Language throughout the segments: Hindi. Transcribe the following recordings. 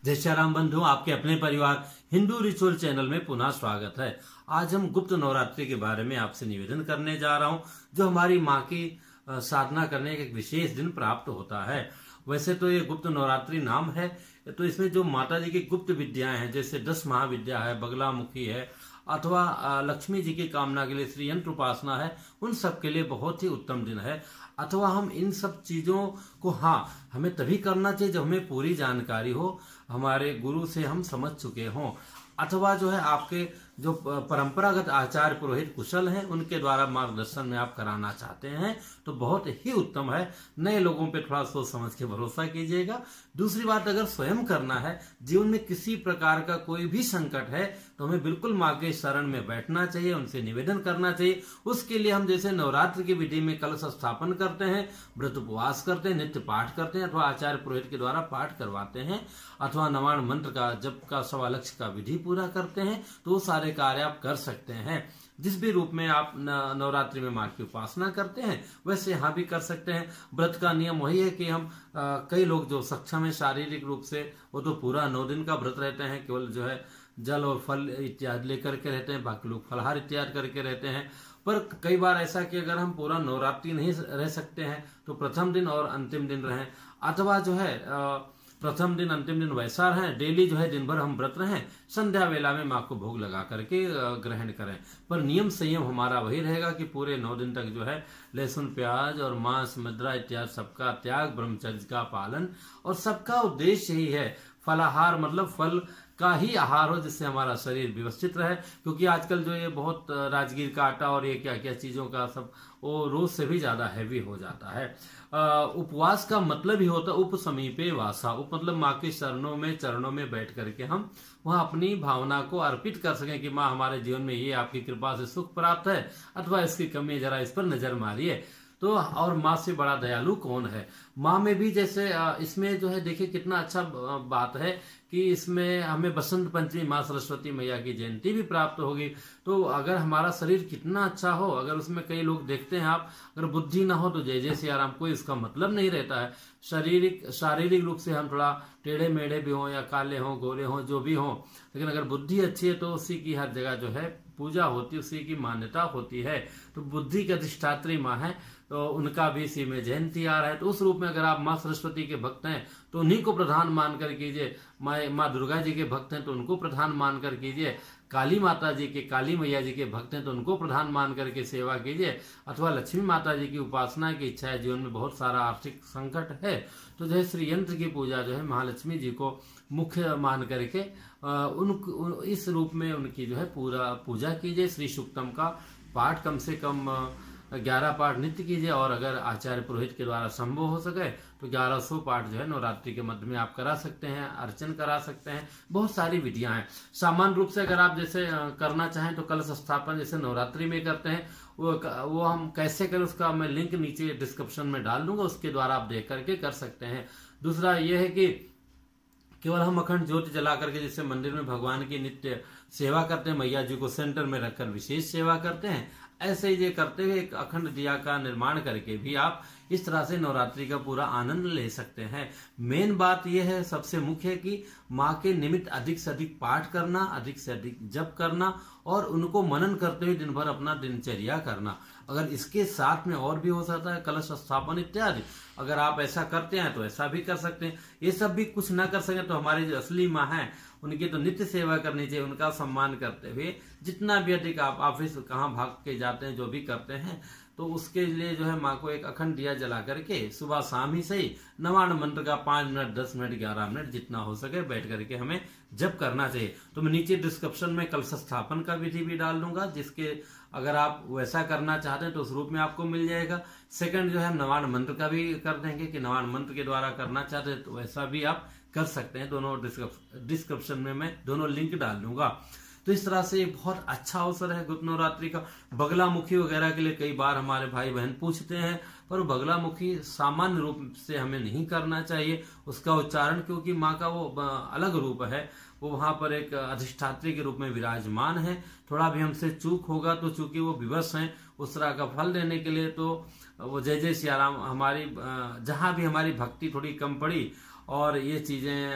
जय श्री राम बंधु, आपके अपने परिवार हिंदू रिचुअल चैनल में पुनः स्वागत है। आज हम गुप्त नवरात्रि के बारे में आपसे निवेदन करने जा रहा हूं, जो हमारी माँ की साधना करने का एक विशेष दिन प्राप्त होता है। वैसे तो ये गुप्त नवरात्रि नाम है, तो इसमें जो माता जी की गुप्त विद्याएं हैं, जैसे 10 महाविद्या है, बगलामुखी है, अथवा लक्ष्मी जी की कामना के लिए श्री यंत्र उपासना है, उन सब के लिए बहुत ही उत्तम दिन है। अथवा हम इन सब चीजों को हमें तभी करना चाहिए जब हमें पूरी जानकारी हो, हमारे गुरु से हम समझ चुके हों, अथवा जो है आपके जो परंपरागत आचार्य पुरोहित कुशल हैं उनके द्वारा मार्गदर्शन में आप कराना चाहते हैं तो बहुत ही उत्तम है। नए लोगों पे थोड़ा सोच समझ के भरोसा कीजिएगा। दूसरी बात, अगर स्वयं करना है, जीवन में किसी प्रकार का कोई भी संकट है, तो हमें बिल्कुल माँ के शरण में बैठना चाहिए, उनसे निवेदन करना चाहिए। उसके लिए हम जैसे नवरात्र की विधि में कलश स्थापन करते हैं, व्रत उपवास करते हैं, नित्य पाठ करते हैं, अथवा आचार्य पुरोहित के द्वारा पाठ करवाते हैं, अथवा नवाण मंत्र का जप का 1.25 लक्ष का विधि पूरा करते हैं, तो वो सारे कार्य आप कर सकते हैं। जिस भी रूप में आप नवरात्रि में माँ की उपासना करते हैं वैसे यहाँ भी कर सकते हैं। व्रत का नियम वही है कि हम कई लोग जो सक्षम है शारीरिक रूप से, वो तो पूरा 9 दिन का व्रत रहते हैं, केवल जो है जल और फल इत्यादि लेकर के रहते हैं, बाकी लोग फलाहार इत्यादि करके रहते हैं। पर कई बार ऐसा कि अगर हम पूरा नवरात्रि नहीं रह सकते हैं तो प्रथम दिन और अंतिम दिन रहें, अथवा जो है प्रथम दिन अंतिम दिन वैसा रहें, डेली जो है दिन भर हम व्रत रहें, संध्या वेला में माँ को भोग लगा करके ग्रहण करें। पर नियम संयम हमारा वही रहेगा कि पूरे 9 दिन तक जो है लहसुन प्याज और मांस मदिरा इत्यादि सबका त्याग, ब्रह्मचर्य का पालन, और सबका उद्देश्य ही है फलाहार, मतलब फल का ही आहार हो, जिससे हमारा शरीर व्यवस्थित रहे। क्योंकि आजकल जो ये बहुत राजगीर का आटा और ये क्या क्या चीजों का सब वो रोज से भी ज्यादा हैवी हो जाता है। उपवास का मतलब ही होता है उप समीपे वासा। उप मतलब माँ के चरणों में बैठ करके हम वहाँ अपनी भावना को अर्पित कर सकें कि माँ हमारे जीवन में ये आपकी कृपा से सुख प्राप्त है, अथवा इसकी कमी है, जरा इस पर नजर मारिए। तो और माँ से बड़ा दयालु कौन है। माँ में भी जैसे इसमें जो है देखिए कितना अच्छा बात है कि इसमें हमें बसंत पंचमी माँ सरस्वती मैया की जयंती भी प्राप्त होगी। तो अगर हमारा शरीर कितना अच्छा हो, अगर उसमें कई लोग देखते हैं आप, अगर बुद्धि ना हो तो जय जय सिया राम, कोई इसका मतलब नहीं रहता है। शारीरिक रूप से हम थोड़ा टेढ़े मेढ़े भी हों या काले हों गोरे हों जो भी हों, लेकिन अगर बुद्धि अच्छी है तो उसी की हर जगह जो है पूजा होती है, उसी की मान्यता होती है। तो बुद्धि की अधिष्ठात्री माँ है, तो उनका भी इसी में जयंती आ रहा है। तो उस रूप में अगर आप माँ सरस्वती के भक्त हैं तो उन्हीं को प्रधान मानकर कीजिए। माँ दुर्गा जी के भक्त हैं तो उनको प्रधान मानकर कीजिए। काली माता जी के, काली मैया जी के भक्त हैं तो उनको प्रधान मान करके सेवा कीजिए। अथवा लक्ष्मी माता जी की उपासना की इच्छा है, जीवन में बहुत सारा आर्थिक संकट है, तो जो है श्री यंत्र की पूजा जो है महालक्ष्मी जी को मुख्य मान करके इस रूप में उनकी जो है पूरा पूजा कीजिए। श्री सूक्तम का पाठ कम से कम 11 पाठ नित्य कीजिए, और अगर आचार्य पुरोहित के द्वारा संभव हो सके तो 1100 पाठ जो है नवरात्रि के मध्य में आप करा सकते हैं, अर्चन करा सकते हैं। बहुत सारी विधियां हैं। सामान्य रूप से अगर आप जैसे करना चाहें तो कलश स्थापन जैसे नवरात्रि में करते हैं, वो हम कैसे करें उसका मैं लिंक नीचे डिस्क्रिप्शन में डाल दूंगा, उसके द्वारा आप देख करके कर सकते हैं। दूसरा ये है कि केवल हम अखंड ज्योति जला करके जैसे मंदिर में भगवान की नित्य सेवा करते हैं, मैया जी को सेंटर में रखकर विशेष सेवा करते हैं, ऐसे ही ये करते हुए एक अखंड दिया का निर्माण करके भी आप इस तरह से नवरात्रि का पूरा आनंद ले सकते हैं। मेन बात यह है, सबसे मुख्य है कि माँ के निमित्त अधिक से अधिक पाठ करना, अधिक से अधिक जप करना, और उनको मनन करते हुए दिन भर अपना दिनचर्या करना। अगर इसके साथ में और भी हो सकता है कलश स्थापन इत्यादि, अगर आप ऐसा करते हैं तो ऐसा भी कर सकते हैं। ये सब भी कुछ ना कर सके तो हमारी जो असली माँ है उनकी तो नित्य सेवा करनी चाहिए। उनका सम्मान करते हुए जितना भी अधिक आप ऑफिस कहाँ भाग के जाते हैं, जो भी करते हैं, तो उसके लिए जो है माँ को एक अखंड दिया जला करके सुबह शाम ही सही नवाण मंत्र का 5 मिनट 10 मिनट 11 मिनट जितना हो सके बैठ करके हमें जप करना चाहिए। तो मैं नीचे डिस्क्रिप्शन में कलश स्थापन का विधि भी डाल दूंगा, जिसके अगर आप वैसा करना चाहते हैं तो उस रूप में आपको मिल जाएगा। सेकंड जो है नवाण मंत्र का भी कर देंगे कि नवाण मंत्र के द्वारा करना चाहते हैं तो वैसा भी आप कर सकते हैं। दोनों डिस्क्रिप्शन में मैं दोनों लिंक डाल दूंगा। तो इस तरह से बहुत अच्छा अवसर है गुप्त नवरात्रि का। बगलामुखी वगैरह के लिए कई बार हमारे भाई बहन पूछते हैं, पर बगलामुखी सामान्य रूप से हमें नहीं करना चाहिए उसका उच्चारण, क्योंकि माँ का वो अलग रूप है, वो वहां पर एक अधिष्ठात्री के रूप में विराजमान है। थोड़ा भी हमसे चूक होगा तो चूंकि वो विवश हैं उस तरह का फल देने के लिए, तो वो जय जय सिया राम हमारी जहां भी हमारी भक्ति थोड़ी कम पड़ी और ये चीजें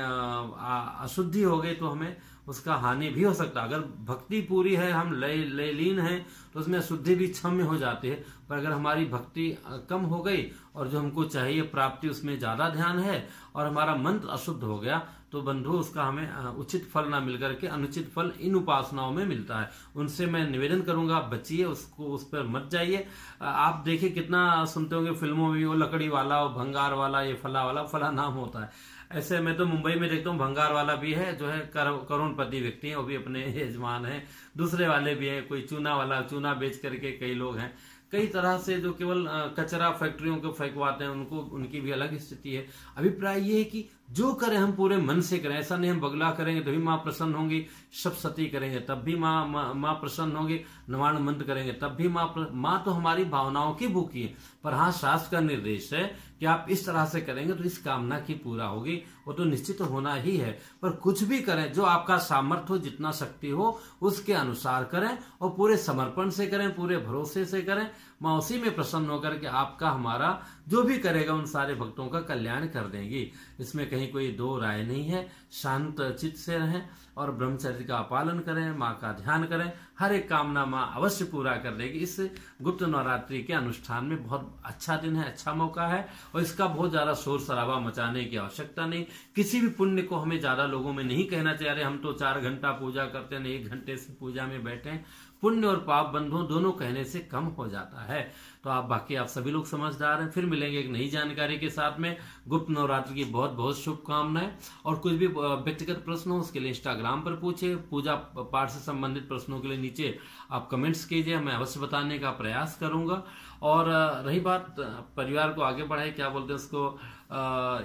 अशुद्धि हो गई तो हमें उसका हानि भी हो सकता है। अगर भक्ति पूरी है, हम लय लीन है, तो उसमें अशुद्धि भी क्षम्य हो जाती है। पर अगर हमारी भक्ति कम हो गई और जो हमको चाहिए प्राप्ति उसमें ज्यादा ध्यान है और हमारा मंत्र अशुद्ध हो गया, तो बंधु उसका हमें उचित फल ना मिलकर के अनुचित फल इन उपासनाओं में मिलता है। उनसे मैं निवेदन करूंगा, आप बचिए, उसको उस पर मत जाइए। आप देखिए कितना सुनते होंगे फिल्मों में, वो लकड़ी वाला, वो भंगार वाला, ये फला वाला, फला नाम होता है। ऐसे मैं तो मुंबई में देखता हूँ भंगार वाला भी है, जो है करोड़पति व्यक्ति है, वो भी अपने यजमान है। दूसरे वाले भी है, कोई चूना वाला, चूना बेच करके कई लोग हैं। कई तरह से जो केवल कचरा फैक्ट्रियों को फेंकवाते हैं, उनको उनकी भी अलग स्थिति है। अभिप्राय ये है कि जो करें हम पूरे मन से करें। ऐसा नहीं हम बगला करेंगे तभी माँ प्रसन्न होंगी, सप्तशती करेंगे तब भी माँ प्रसन्न होंगी, नवान मंत्र करेंगे तब भी माँ तो हमारी भावनाओं की भूखी है। पर हाँ, शास्त्र का निर्देश है कि आप इस तरह से करेंगे तो इस कामना की पूरा होगी, वो तो निश्चित होना ही है। पर कुछ भी करें, जो आपका सामर्थ्य हो, जितना शक्ति हो उसके अनुसार करें और पूरे समर्पण से करें, पूरे भरोसे से करें। माँ उसी में प्रसन्न होकर के आपका, हमारा जो भी करेगा उन सारे भक्तों का कल्याण कर देंगी। इसमें कहीं कोई दो राय नहीं है। शांत चित्त से रहें और ब्रह्मचर्य का पालन करें, माँ का ध्यान करें, हर एक कामना माँ अवश्य पूरा कर देगी। इस गुप्त नवरात्रि के अनुष्ठान में बहुत अच्छा दिन है, अच्छा मौका है और इसका बहुत ज्यादा शोर शराबा मचाने की आवश्यकता नहीं। किसी भी पुण्य को हमें ज्यादा लोगों में नहीं कहना चाहिए, अरे हम तो 4 घंटा पूजा करते हैं, 1 घंटे से पूजा में बैठे। पुण्य और पाप बंधुओं दोनों कहने से कम हो जाता है। तो बाकी आप सभी लोग समझदार हैं। फिर मिलेंगे एक नई जानकारी के साथ में। गुप्त नवरात्रि की बहुत बहुत शुभकामनाएं। और कुछ भी व्यक्तिगत प्रश्न हो उसके लिए इंस्टाग्राम पर पूछे। पूजा पाठ से संबंधित प्रश्नों के लिए नीचे आप कमेंट्स कीजिए, मैं अवश्य बताने का प्रयास करूंगा। और रही बात परिवार को आगे बढ़ाए, क्या बोलते हैं उसको,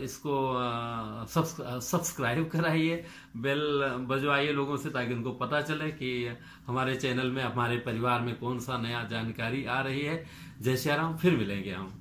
इसको सब्सक्राइब कराइए, बेल बजवाइए लोगों से, ताकि उनको पता चले कि हमारे चैनल में, हमारे परिवार में कौन सा नया जानकारी आ रही है। जय श्री राम। फिर मिलेंगे हम।